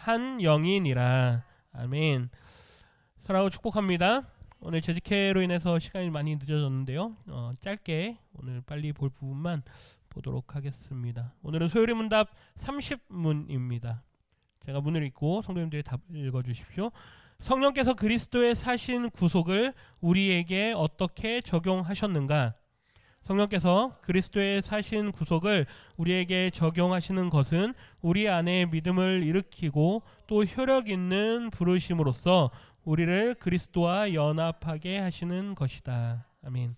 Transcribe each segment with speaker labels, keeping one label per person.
Speaker 1: 한 영이니라. 아멘. 사랑하고 축복합니다. 오늘 재직회로 인해서 시간이 많이 늦어졌는데요. 짧게 오늘 빨리 볼 부분만 보도록 하겠습니다. 오늘은 소요리 문답 30문입니다. 제가 문을 읽고 성도님들이 답 읽어주십시오. 성령께서 그리스도의 사신 구속을 우리에게 어떻게 적용하셨는가? 성령께서 그리스도의 사신 구속을 우리에게 적용하시는 것은 우리 안에 믿음을 일으키고 또 효력 있는 부르심으로써 우리를 그리스도와 연합하게 하시는 것이다. 아멘.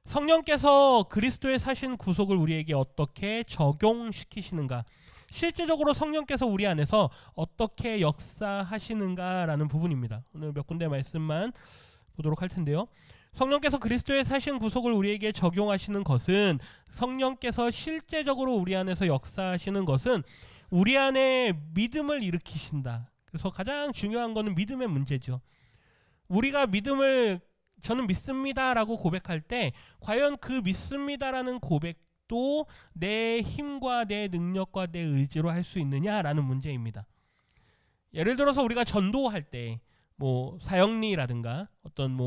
Speaker 1: 성령께서 그리스도의 사신 구속을 우리에게 어떻게 적용시키시는가? 실제적으로 성령께서 우리 안에서 어떻게 역사하시는가라는 부분입니다. 오늘 몇 군데 말씀만 보도록 할 텐데요. 성령께서 그리스도의 사신 구속을 우리에게 적용하시는 것은, 성령께서 실제적으로 우리 안에서 역사하시는 것은 우리 안에 믿음을 일으키신다. 그래서 가장 중요한 것은 믿음의 문제죠. 우리가 믿음을 저는 믿습니다라고 고백할 때 과연 그 믿습니다라는 고백도 내 힘과 내 능력과 내 의지로 할 수 있느냐라는 문제입니다. 예를 들어서 우리가 전도할 때 뭐 사형리라든가 어떤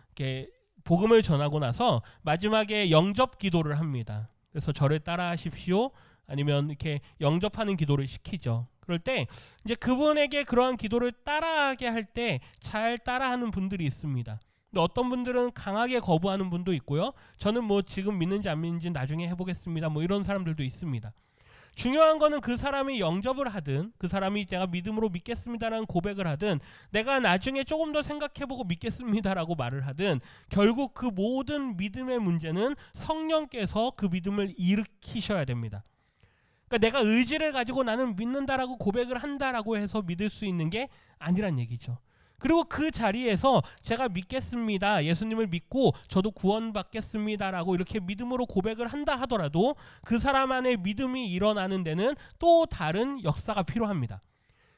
Speaker 1: 이렇게 복음을 전하고 나서 마지막에 영접 기도를 합니다. 그래서 저를 따라 하십시오. 아니면 이렇게 영접하는 기도를 시키죠. 그럴 때 이제 그분에게 그러한 기도를 따라하게 할 때 잘 따라하는 분들이 있습니다. 근데 어떤 분들은 강하게 거부하는 분도 있고요. 저는 지금 믿는지 안 믿는지 나중에 해보겠습니다. 이런 사람들도 있습니다. 중요한 거는 그 사람이 영접을 하든, 그 사람이 제가 믿음으로 믿겠습니다라는 고백을 하든, 내가 나중에 조금 더 생각해보고 믿겠습니다라고 말을 하든, 결국 그 모든 믿음의 문제는 성령께서 그 믿음을 일으키셔야 됩니다. 그러니까 내가 의지를 가지고 나는 믿는다라고 고백을 한다라고 해서 믿을 수 있는 게 아니란 얘기죠. 그리고 그 자리에서 제가 믿겠습니다, 예수님을 믿고 저도 구원받겠습니다라고 이렇게 믿음으로 고백을 한다 하더라도 그 사람 안에 믿음이 일어나는 데는 또 다른 역사가 필요합니다.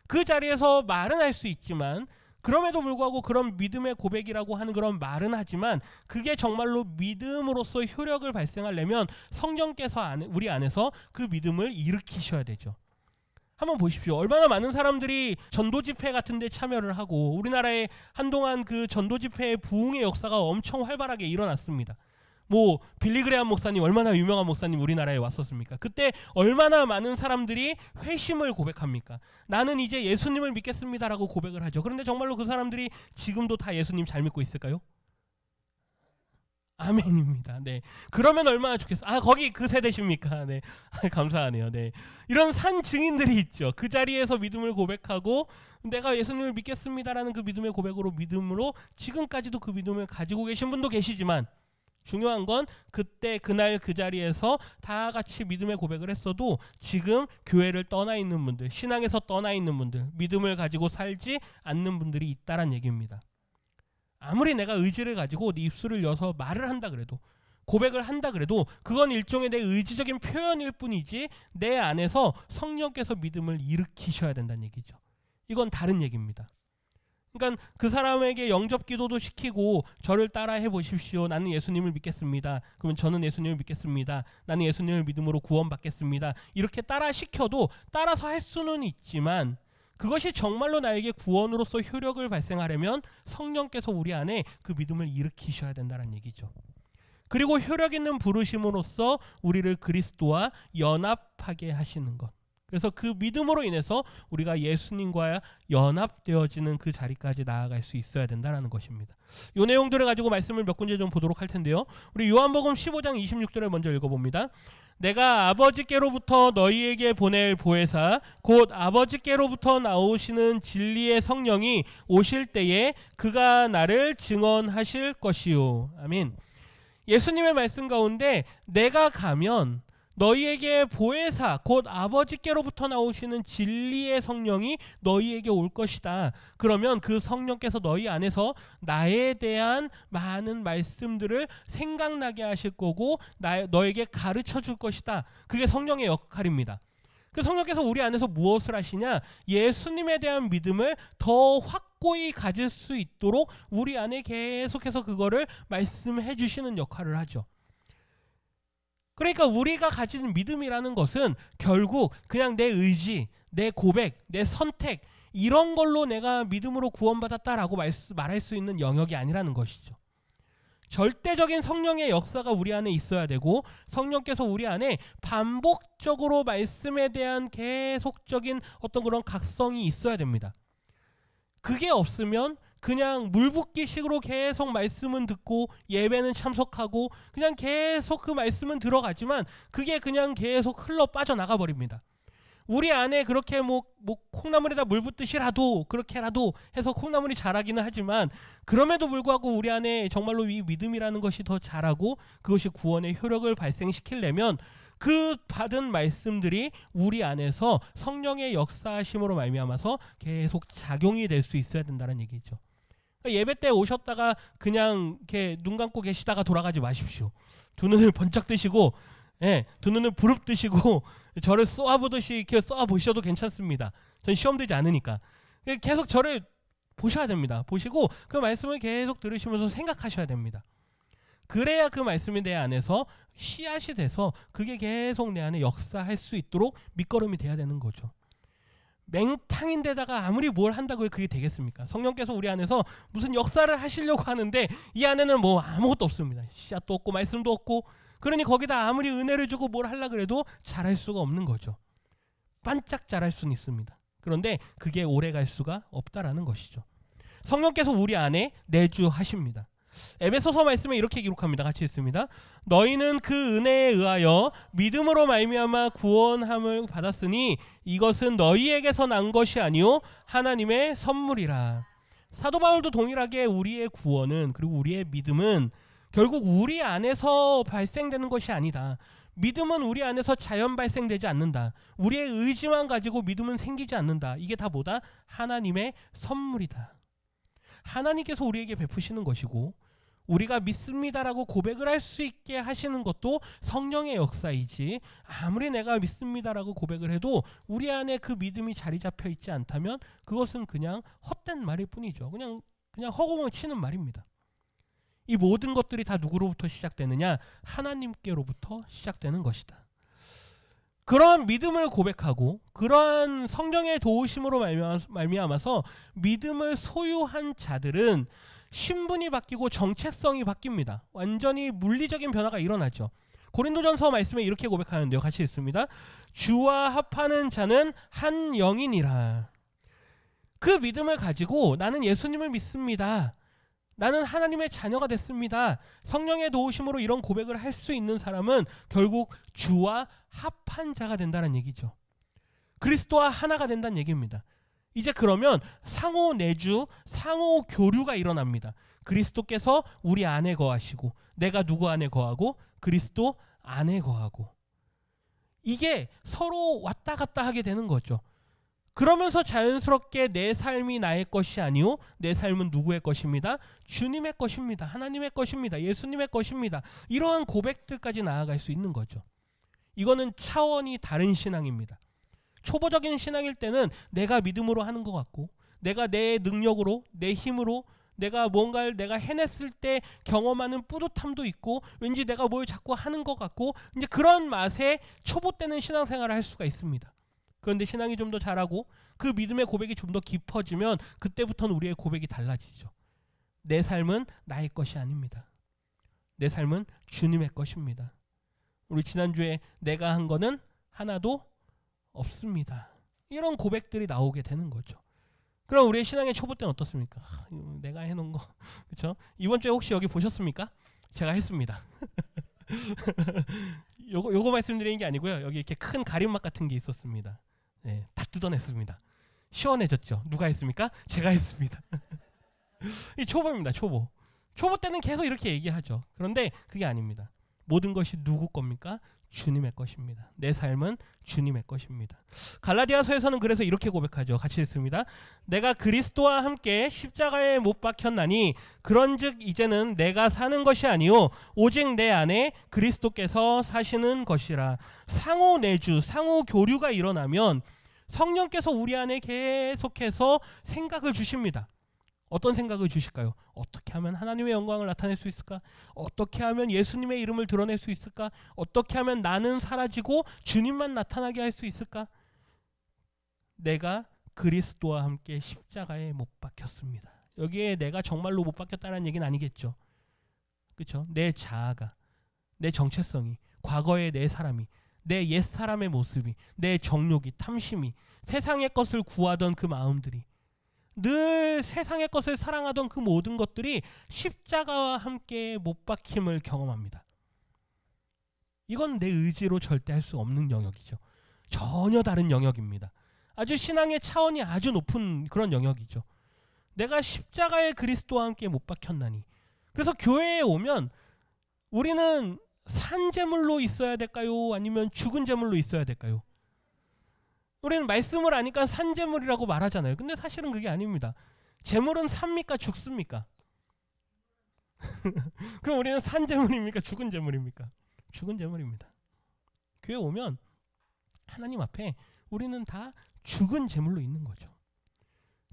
Speaker 1: 그 자리에서 말은 할 수 있지만, 그럼에도 불구하고 그런 믿음의 고백이라고 하는 그런 말은 하지만 그게 정말로 믿음으로서 효력을 발생하려면 성령께서 우리 안에서 그 믿음을 일으키셔야 되죠. 한번 보십시오. 얼마나 많은 사람들이 전도 집회 같은 데 참여를 하고, 우리나라에 한동안 그 전도 집회의 부흥의 역사가 엄청 활발하게 일어났습니다. 빌리그레암 목사님, 얼마나 유명한 목사님 우리나라에 왔었습니까? 그때 얼마나 많은 사람들이 회심을 고백합니까? 나는 이제 예수님을 믿겠습니다라고 고백을 하죠. 그런데 정말로 그 사람들이 지금도 다 예수님 잘 믿고 있을까요? 아멘입니다. 네. 그러면 얼마나 좋겠어요. 거기 그 세대십니까? 네. 감사하네요. 네. 이런 산 증인들이 있죠. 그 자리에서 믿음을 고백하고 내가 예수님을 믿겠습니다라는 그 믿음의 고백으로, 믿음으로 지금까지도 그 믿음을 가지고 계신 분도 계시지만, 중요한 건 그때 그날 그 자리에서 다 같이 믿음의 고백을 했어도 지금 교회를 떠나 있는 분들, 신앙에서 떠나 있는 분들, 믿음을 가지고 살지 않는 분들이 있다란 얘기입니다. 아무리 내가 의지를 가지고 네 입술을 여서 말을 한다 그래도, 고백을 한다 그래도 그건 일종의 내 의지적인 표현일 뿐이지 내 안에서 성령께서 믿음을 일으키셔야 된다는 얘기죠. 이건 다른 얘기입니다. 그러니까 그 사람에게 영접 기도도 시키고 저를 따라 해보십시오. 나는 예수님을 믿겠습니다. 그러면 저는 예수님을 믿겠습니다. 나는 예수님을 믿음으로 구원받겠습니다. 이렇게 따라 시켜도 따라서 할 수는 있지만 그것이 정말로 나에게 구원으로서 효력을 발생하려면 성령께서 우리 안에 그 믿음을 일으키셔야 된다는 얘기죠. 그리고 효력 있는 부르심으로써 우리를 그리스도와 연합하게 하시는 것. 그래서 그 믿음으로 인해서 우리가 예수님과 연합되어지는 그 자리까지 나아갈 수 있어야 된다는 것입니다. 이 내용들을 가지고 말씀을 몇 군데 좀 보도록 할 텐데요. 우리 요한복음 15장 26절을 먼저 읽어봅니다. 내가 아버지께로부터 너희에게 보낼 보혜사 곧 아버지께로부터 나오시는 진리의 성령이 오실 때에 그가 나를 증언하실 것이요. 아멘. 예수님의 말씀 가운데 내가 가면 너희에게 보혜사 곧 아버지께로부터 나오시는 진리의 성령이 너희에게 올 것이다. 그러면 그 성령께서 너희 안에서 나에 대한 많은 말씀들을 생각나게 하실 거고 너에게 가르쳐 줄 것이다. 그게 성령의 역할입니다. 그 성령께서 우리 안에서 무엇을 하시냐? 예수님에 대한 믿음을 더 확고히 가질 수 있도록 우리 안에 계속해서 그거를 말씀해 주시는 역할을 하죠. 그러니까 우리가 가진 믿음이라는 것은 결국 그냥 내 의지, 내 고백, 내 선택 이런 걸로 내가 믿음으로 구원받았다라고 말할 수 있는 영역이 아니라는 것이죠. 절대적인 성령의 역사가 우리 안에 있어야 되고 성령께서 우리 안에 반복적으로 말씀에 대한 계속적인 어떤 그런 각성이 있어야 됩니다. 그게 없으면 그냥 물붓기식으로 계속 말씀은 듣고 예배는 참석하고 그냥 계속 그 말씀은 들어가지만 그게 그냥 계속 흘러 빠져나가 버립니다. 우리 안에 그렇게 뭐 콩나물에다 물 붓듯이라도 그렇게라도 해서 콩나물이 자라기는 하지만 그럼에도 불구하고 우리 안에 정말로 이 믿음이라는 것이 더 자라고 그것이 구원의 효력을 발생시키려면 그 받은 말씀들이 우리 안에서 성령의 역사하심으로 말미암아서 계속 작용이 될 수 있어야 된다는 얘기죠. 그러니까 예배 때 오셨다가 그냥 이렇게 눈 감고 계시다가 돌아가지 마십시오. 두 눈을 번쩍 뜨시고 두 눈을 부릅뜨시고 저를 쏘아보듯이 이렇게 쏘아보셔도 괜찮습니다. 전 시험 되지 않으니까. 계속 저를 보셔야 됩니다. 보시고 그 말씀을 계속 들으시면서 생각하셔야 됩니다. 그래야 그 말씀이 내 안에서 씨앗이 돼서 그게 계속 내 안에 역사할 수 있도록 밑거름이 돼야 되는 거죠. 맹탕인데다가 아무리 뭘 한다고 그게 되겠습니까? 성령께서 우리 안에서 무슨 역사를 하시려고 하는데 이 안에는 뭐 아무것도 없습니다. 씨앗도 없고 말씀도 없고 그러니 거기다 아무리 은혜를 주고 뭘 하려고 그래도 잘할 수가 없는 거죠. 반짝 잘할 수는 있습니다. 그런데 그게 오래 갈 수가 없다라는 것이죠. 성령께서 우리 안에 내주하십니다. 에베소서 말씀에 이렇게 기록합니다. 같이 읽습니다. 너희는 그 은혜에 의하여 믿음으로 말미암아 구원함을 받았으니 이것은 너희에게서 난 것이 아니요 하나님의 선물이라. 사도 바울도 동일하게 우리의 구원은 그리고 우리의 믿음은 결국 우리 안에서 발생되는 것이 아니다. 믿음은 우리 안에서 자연 발생되지 않는다. 우리의 의지만 가지고 믿음은 생기지 않는다. 이게 다 뭐다? 하나님의 선물이다. 하나님께서 우리에게 베푸시는 것이고 우리가 믿습니다라고 고백을 할 수 있게 하시는 것도 성령의 역사이지 아무리 내가 믿습니다라고 고백을 해도 우리 안에 그 믿음이 자리 잡혀 있지 않다면 그것은 그냥 헛된 말일 뿐이죠. 그냥 허공을 치는 말입니다. 이 모든 것들이 다 누구로부터 시작되느냐? 하나님께로부터 시작되는 것이다. 그러한 믿음을 고백하고 그러한 성령의 도우심으로 말미암아서 믿음을 소유한 자들은 신분이 바뀌고 정체성이 바뀝니다. 완전히 물리적인 변화가 일어나죠. 고린도전서 말씀에 이렇게 고백하는데요. 같이 읽습니다. 주와 합하는 자는 한 영이니라. 그 믿음을 가지고 나는 예수님을 믿습니다. 나는 하나님의 자녀가 됐습니다. 성령의 도우심으로 이런 고백을 할 수 있는 사람은 결국 주와 합한 자가 된다는 얘기죠. 그리스도와 하나가 된다는 얘기입니다. 이제 그러면 상호 내주, 상호 교류가 일어납니다. 그리스도께서 우리 안에 거하시고 내가 누구 안에 거하고 그리스도 안에 거하고 이게 서로 왔다 갔다 하게 되는 거죠. 그러면서 자연스럽게 내 삶이 나의 것이 아니오 내 삶은 누구의 것입니다? 주님의 것입니다. 하나님의 것입니다. 예수님의 것입니다. 이러한 고백들까지 나아갈 수 있는 거죠. 이거는 차원이 다른 신앙입니다. 초보적인 신앙일 때는 내가 믿음으로 하는 것 같고 내가 내 능력으로 내 힘으로 내가 뭔가를 내가 해냈을 때 경험하는 뿌듯함도 있고 왠지 내가 뭘 자꾸 하는 것 같고 이제 그런 맛에 초보 때는 신앙생활을 할 수가 있습니다. 그런데 신앙이 좀 더 자라고 그 믿음의 고백이 좀 더 깊어지면 그때부터는 우리의 고백이 달라지죠. 내 삶은 나의 것이 아닙니다. 내 삶은 주님의 것입니다. 우리 지난주에 내가 한 거는 하나도 없습니다. 이런 고백들이 나오게 되는 거죠. 그럼 우리의 신앙의 초보 때는 어떻습니까? 내가 해놓은 거 그렇죠? 이번 주에 혹시 여기 보셨습니까? 제가 했습니다. 요거 말씀드리는 게 아니고요. 여기 이렇게 큰 가림막 같은 게 있었습니다. 네, 다 뜯어냈습니다. 시원해졌죠? 누가 했습니까? 제가 했습니다. 이 초보입니다. 초보 때는 계속 이렇게 얘기하죠. 그런데 그게 아닙니다. 모든 것이 누구 겁니까? 주님의 것입니다. 내 삶은 주님의 것입니다. 갈라디아서에서는 그래서 이렇게 고백하죠. 같이 읽습니다. 내가 그리스도와 함께 십자가에 못 박혔나니 그런즉 이제는 내가 사는 것이 아니요 오직 내 안에 그리스도께서 사시는 것이라. 상호 내주, 상호 교류가 일어나면 성령께서 우리 안에 계속해서 생각을 주십니다. 어떤 생각을 주실까요? 어떻게 하면 하나님의 영광을 나타낼 수 있을까? 어떻게 하면 예수님의 이름을 드러낼 수 있을까? 어떻게 하면 나는 사라지고 주님만 나타나게 할 수 있을까? 내가 그리스도와 함께 십자가에 못 박혔습니다. 여기에 내가 정말로 못 박혔다는 얘기는 아니겠죠. 그렇죠? 내 자아가, 내 정체성이, 과거의 내 사람이, 내 옛사람의 모습이, 내 정욕이, 탐심이, 세상의 것을 구하던 그 마음들이, 늘 세상의 것을 사랑하던 그 모든 것들이 십자가와 함께 못 박힘을 경험합니다. 이건 내 의지로 절대 할 수 없는 영역이죠. 전혀 다른 영역입니다. 아주 신앙의 차원이 아주 높은 그런 영역이죠. 내가 십자가의 그리스도와 함께 못 박혔나니. 그래서 교회에 오면 우리는 산 제물로 있어야 될까요? 아니면 죽은 제물로 있어야 될까요? 우리는 말씀을 아니까 산 제물이라고 말하잖아요. 근데 사실은 그게 아닙니다. 제물은 삽니까? 죽습니까? 그럼 우리는 산 제물입니까? 죽은 제물입니까? 죽은 제물입니다. 교회 오면 하나님 앞에 우리는 다 죽은 제물로 있는 거죠.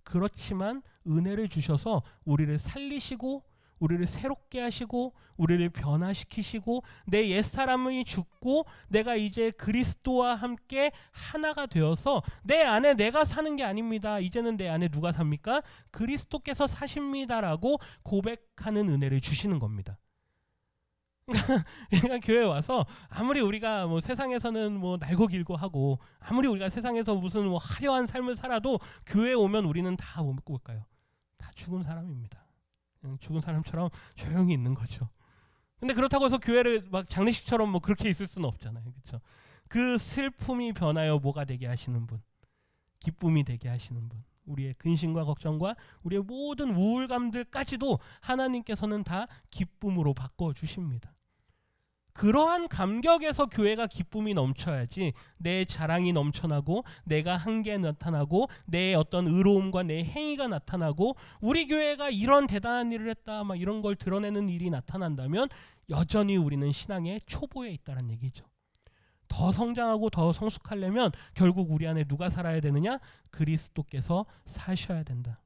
Speaker 1: 그렇지만 은혜를 주셔서 우리를 살리시고 우리를 새롭게 하시고 우리를 변화시키시고 내 옛사람이 죽고 내가 이제 그리스도와 함께 하나가 되어서 내 안에 내가 사는 게 아닙니다. 이제는 내 안에 누가 삽니까? 그리스도께서 사십니다라고 고백하는 은혜를 주시는 겁니다. 그러니까 교회에 와서 아무리 우리가 뭐 세상에서는 뭐 날고 길고 하고 아무리 우리가 세상에서 무슨 뭐 화려한 삶을 살아도 교회에 오면 우리는 다 뭐 뭘까요? 다 죽은 사람입니다. 죽은 사람처럼 조용히 있는 거죠. 근데 그렇다고 해서 교회를 막 장례식처럼 뭐 그렇게 있을 수는 없잖아요. 그렇죠? 그 슬픔이 변하여 뭐가 되게 하시는 분, 기쁨이 되게 하시는 분, 우리의 근심과 걱정과 우리의 모든 우울감들까지도 하나님께서는 다 기쁨으로 바꿔주십니다. 그러한 감격에서 교회가 기쁨이 넘쳐야지 내 자랑이 넘쳐나고 내가 한 게 나타나고 내 어떤 의로움과 내 행위가 나타나고 우리 교회가 이런 대단한 일을 했다 막 이런 걸 드러내는 일이 나타난다면 여전히 우리는 신앙의 초보에 있다는 얘기죠. 더 성장하고 더 성숙하려면 결국 우리 안에 누가 살아야 되느냐? 그리스도께서 사셔야 된다.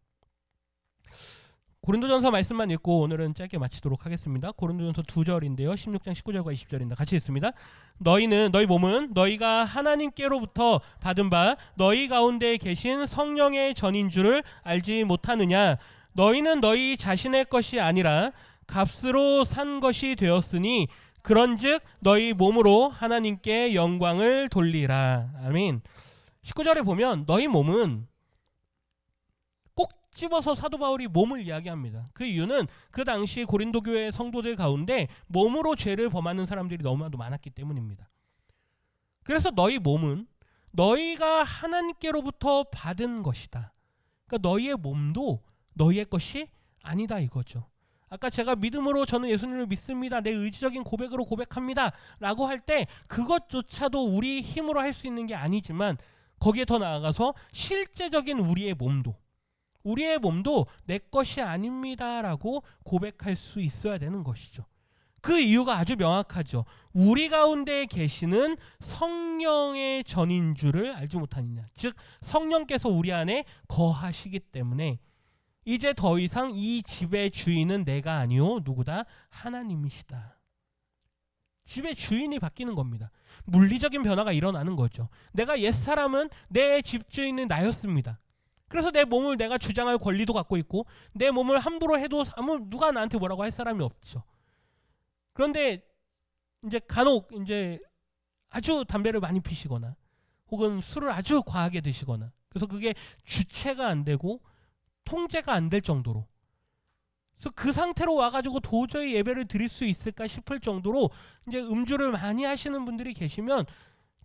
Speaker 1: 고린도전서 말씀만 읽고 오늘은 짧게 마치도록 하겠습니다. 고린도전서 2절인데요. 16장 19절과 20절입니다. 같이 읽습니다. 너희 몸은 너희가 하나님께로부터 받은 바 너희 가운데 계신 성령의 전인 줄을 알지 못하느냐? 너희는 너희 자신의 것이 아니라 값으로 산 것이 되었으니 그런즉 너희 몸으로 하나님께 영광을 돌리라. 아멘. 19절에 보면 너희 몸은 꼭 집어서 사도 바울이 몸을 이야기합니다. 그 이유는 그 당시 고린도 교회 성도들 가운데 몸으로 죄를 범하는 사람들이 너무나도 많았기 때문입니다. 그래서 너희 몸은 너희가 하나님께로부터 받은 것이다. 그러니까 너희의 몸도 너희의 것이 아니다 이거죠. 아까 제가 믿음으로 저는 예수님을 믿습니다. 내 의지적인 고백으로 고백합니다. 라고 할 때 그것조차도 우리 힘으로 할 수 있는 게 아니지만 거기에 더 나아가서 실제적인 우리의 몸도 내 것이 아닙니다라고 고백할 수 있어야 되는 것이죠. 그 이유가 아주 명확하죠. 우리 가운데 계시는 성령의 전인 줄을 알지 못하느냐. 즉 성령께서 우리 안에 거하시기 때문에 이제 더 이상 이 집의 주인은 내가 아니요 누구다? 하나님이시다. 집의 주인이 바뀌는 겁니다. 물리적인 변화가 일어나는 거죠. 내가 옛사람은 내 집주인은 나였습니다. 그래서 내 몸을 내가 주장할 권리도 갖고 있고 내 몸을 함부로 해도 누가 나한테 뭐라고 할 사람이 없죠. 그런데 이제 간혹 이제 아주 담배를 많이 피시거나 혹은 술을 아주 과하게 드시거나 그래서 그게 주체가 안 되고 통제가 안 될 정도로 그래서 그 상태로 와가지고 도저히 예배를 드릴 수 있을까 싶을 정도로 이제 음주를 많이 하시는 분들이 계시면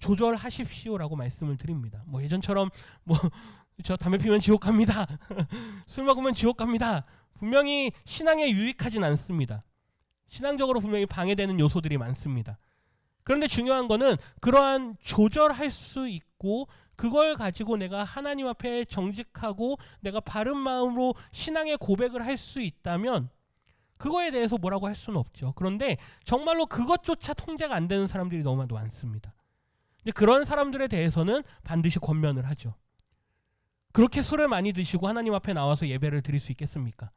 Speaker 1: 조절하십시오라고 말씀을 드립니다. 뭐 예전처럼 뭐 저 담배 피면 지옥 갑니다. 술 먹으면 지옥 갑니다. 분명히 신앙에 유익하진 않습니다. 신앙적으로 분명히 방해되는 요소들이 많습니다. 그런데 중요한 거는 그러한 조절할 수 있고 그걸 가지고 내가 하나님 앞에 정직하고 내가 바른 마음으로 신앙의 고백을 할 수 있다면 그거에 대해서 뭐라고 할 수는 없죠. 그런데 정말로 그것조차 통제가 안 되는 사람들이 너무나도 많습니다. 근데 그런 사람들에 대해서는 반드시 권면을 하죠. 그렇게 술을 많이 드시고 하나님 앞에 나와서 예배를 드릴 수 있겠습니까?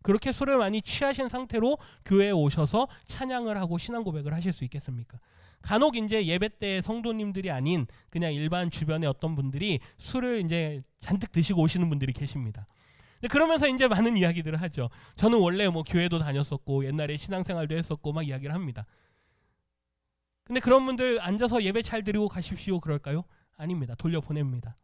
Speaker 1: 그렇게 술을 많이 취하신 상태로 교회에 오셔서 찬양을 하고 신앙 고백을 하실 수 있겠습니까? 간혹 이제 예배 때 성도님들이 아닌 그냥 일반 주변의 어떤 분들이 술을 이제 잔뜩 드시고 오시는 분들이 계십니다. 근데 그러면서 이제 많은 이야기들을 하죠. 저는 원래 뭐 교회도 다녔었고 옛날에 신앙생활도 했었고 막 이야기를 합니다. 근데 그런 분들 앉아서 예배 잘 드리고 가십시오 그럴까요? 아닙니다. 돌려보냅니다.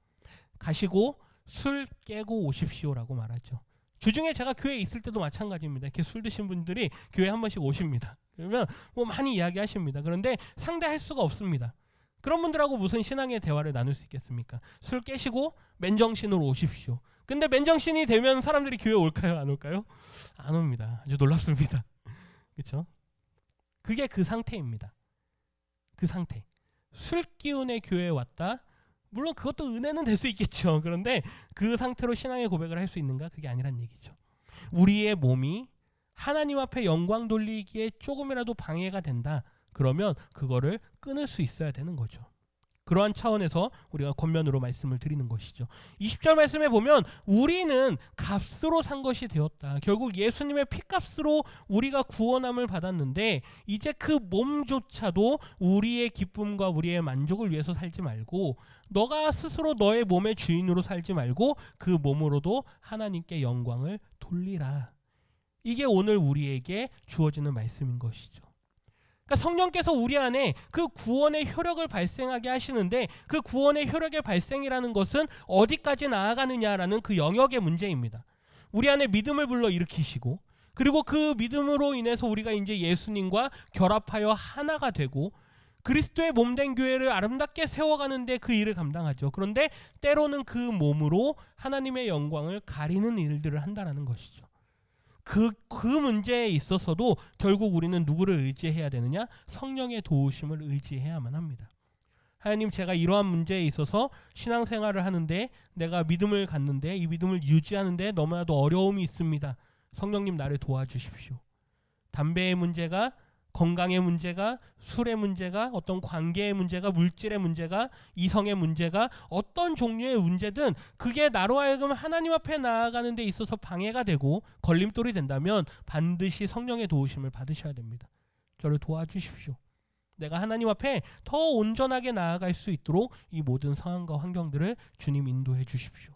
Speaker 1: 가시고 술 깨고 오십시오라고 말하죠. 주중에 제가 교회에 있을 때도 마찬가지입니다. 이렇게 술 드신 분들이 교회에 한 번씩 오십니다. 그러면 뭐 많이 이야기하십니다. 그런데 상대할 수가 없습니다. 그런 분들하고 무슨 신앙의 대화를 나눌 수 있겠습니까? 술 깨시고 맨정신으로 오십시오. 근데 맨정신이 되면 사람들이 교회 올까요? 안 올까요? 안 옵니다. 아주 놀랍습니다. 그렇죠? 그게 그 상태입니다. 그 상태. 술 기운의 교회에 왔다. 물론 그것도 은혜는 될 수 있겠죠. 그런데 그 상태로 신앙의 고백을 할 수 있는가? 그게 아니란 얘기죠. 우리의 몸이 하나님 앞에 영광 돌리기에 조금이라도 방해가 된다. 그러면 그거를 끊을 수 있어야 되는 거죠. 그러한 차원에서 우리가 권면으로 말씀을 드리는 것이죠. 20절 말씀에 보면 우리는 값으로 산 것이 되었다. 결국 예수님의 피값으로 우리가 구원함을 받았는데 이제 그 몸조차도 우리의 기쁨과 우리의 만족을 위해서 살지 말고 너가 스스로 너의 몸의 주인으로 살지 말고 그 몸으로도 하나님께 영광을 돌리라. 이게 오늘 우리에게 주어지는 말씀인 것이죠. 그러니까 성령께서 우리 안에 그 구원의 효력을 발생하게 하시는데 그 구원의 효력의 발생이라는 것은 어디까지 나아가느냐라는 그 영역의 문제입니다. 우리 안에 믿음을 불러 일으키시고 그리고 그 믿음으로 인해서 우리가 이제 예수님과 결합하여 하나가 되고 그리스도의 몸된 교회를 아름답게 세워가는데 그 일을 감당하죠. 그런데 때로는 그 몸으로 하나님의 영광을 가리는 일들을 한다는 것이죠. 그 문제에 있어서도 결국 우리는 누구를 의지해야 되느냐? 성령의 도우심을 의지해야만 합니다. 하나님, 제가 이러한 문제에 있어서 신앙생활을 하는데 내가 믿음을 갖는데 이 믿음을 유지하는데 너무나도 어려움이 있습니다. 성령님 나를 도와주십시오. 담배의 문제가, 건강의 문제가, 술의 문제가, 어떤 관계의 문제가, 물질의 문제가, 이성의 문제가, 어떤 종류의 문제든 그게 나로 하여금 하나님 앞에 나아가는 데 있어서 방해가 되고 걸림돌이 된다면 반드시 성령의 도우심을 받으셔야 됩니다. 저를 도와주십시오. 내가 하나님 앞에 더 온전하게 나아갈 수 있도록 이 모든 상황과 환경들을 주님 인도해 주십시오.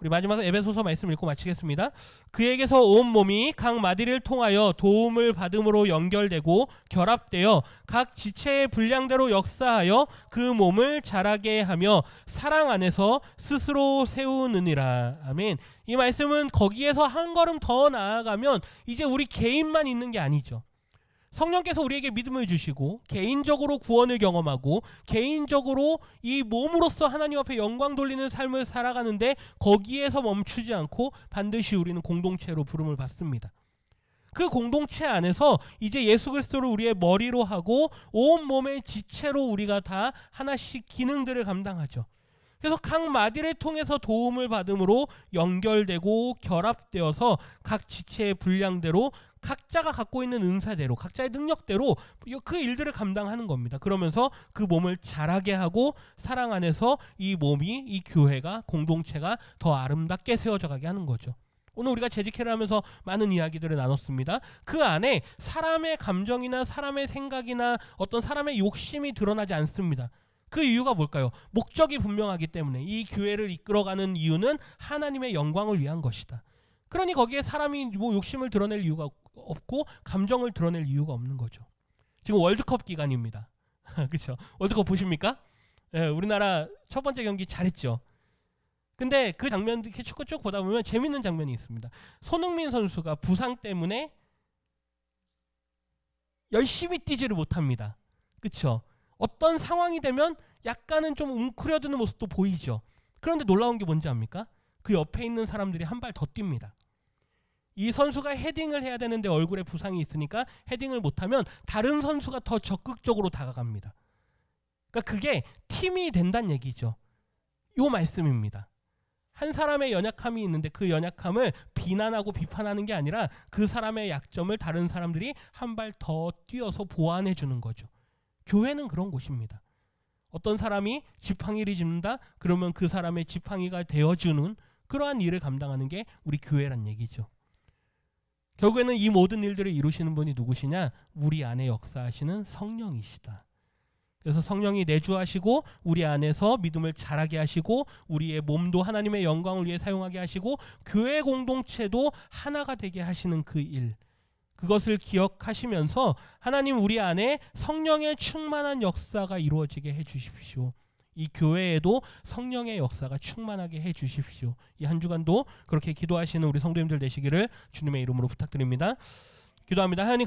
Speaker 1: 우리 마지막 에베소서 말씀 읽고 마치겠습니다. 그에게서 온 몸이 각 마디를 통하여 도움을 받음으로 연결되고 결합되어 각 지체의 분량대로 역사하여 그 몸을 자라게 하며 사랑 안에서 스스로 세우느니라. 아멘. 이 말씀은 거기에서 한 걸음 더 나아가면 이제 우리 개인만 있는 게 아니죠. 성령께서 우리에게 믿음을 주시고 개인적으로 구원을 경험하고 개인적으로 이 몸으로서 하나님 앞에 영광 돌리는 삶을 살아가는데 거기에서 멈추지 않고 반드시 우리는 공동체로 부름을 받습니다. 그 공동체 안에서 이제 예수 그리스도를 우리의 머리로 하고 온 몸의 지체로 우리가 다 하나씩 기능들을 감당하죠. 그래서 각 마디를 통해서 도움을 받음으로 연결되고 결합되어서 각 지체의 분량대로 각자가 갖고 있는 은사대로 각자의 능력대로 그 일들을 감당하는 겁니다. 그러면서 그 몸을 자라게 하고 사랑 안에서 이 몸이, 이 교회가, 공동체가 더 아름답게 세워져 가게 하는 거죠. 오늘 우리가 재직회를 하면서 많은 이야기들을 나눴습니다. 그 안에 사람의 감정이나 사람의 생각이나 어떤 사람의 욕심이 드러나지 않습니다. 그 이유가 뭘까요? 목적이 분명하기 때문에 이 교회를 이끌어가는 이유는 하나님의 영광을 위한 것이다. 그러니 거기에 사람이 뭐 욕심을 드러낼 이유가 없고 감정을 드러낼 이유가 없는 거죠. 지금 월드컵 기간입니다. 그렇죠? 월드컵 보십니까? 네, 우리나라 첫 번째 경기 잘했죠. 근데 그 장면 이렇게 축구 쭉 보다 보면 재밌는 장면이 있습니다. 손흥민 선수가 부상 때문에 열심히 뛰지를 못합니다. 그렇죠? 어떤 상황이 되면 약간은 좀 웅크려드는 모습도 보이죠. 그런데 놀라운 게 뭔지 압니까? 그 옆에 있는 사람들이 한 발 더 뜁니다. 이 선수가 헤딩을 해야 되는데 얼굴에 부상이 있으니까 헤딩을 못하면 다른 선수가 더 적극적으로 다가갑니다. 그러니까 그게 팀이 된다는 얘기죠. 요 말씀입니다. 한 사람의 연약함이 있는데 그 연약함을 비난하고 비판하는 게 아니라 그 사람의 약점을 다른 사람들이 한 발 더 뛰어서 보완해 주는 거죠. 교회는 그런 곳입니다. 어떤 사람이 지팡이를 짚는다? 그러면 그 사람의 지팡이가 되어주는 그러한 일을 감당하는 게 우리 교회란 얘기죠. 결국에는 이 모든 일들을 이루시는 분이 누구시냐? 우리 안에 역사하시는 성령이시다. 그래서 성령이 내주하시고 우리 안에서 믿음을 자라게 하시고 우리의 몸도 하나님의 영광을 위해 사용하게 하시고 교회 공동체도 하나가 되게 하시는 그 일, 그것을 기억하시면서 하나님 우리 안에 성령의 충만한 역사가 이루어지게 해주십시오. 이 교회에도 성령의 역사가 충만하게 해주십시오. 이 한 주간도 그렇게 기도하시는 우리 성도님들 되시기를 주님의 이름으로 부탁드립니다. 기도합니다. 하나님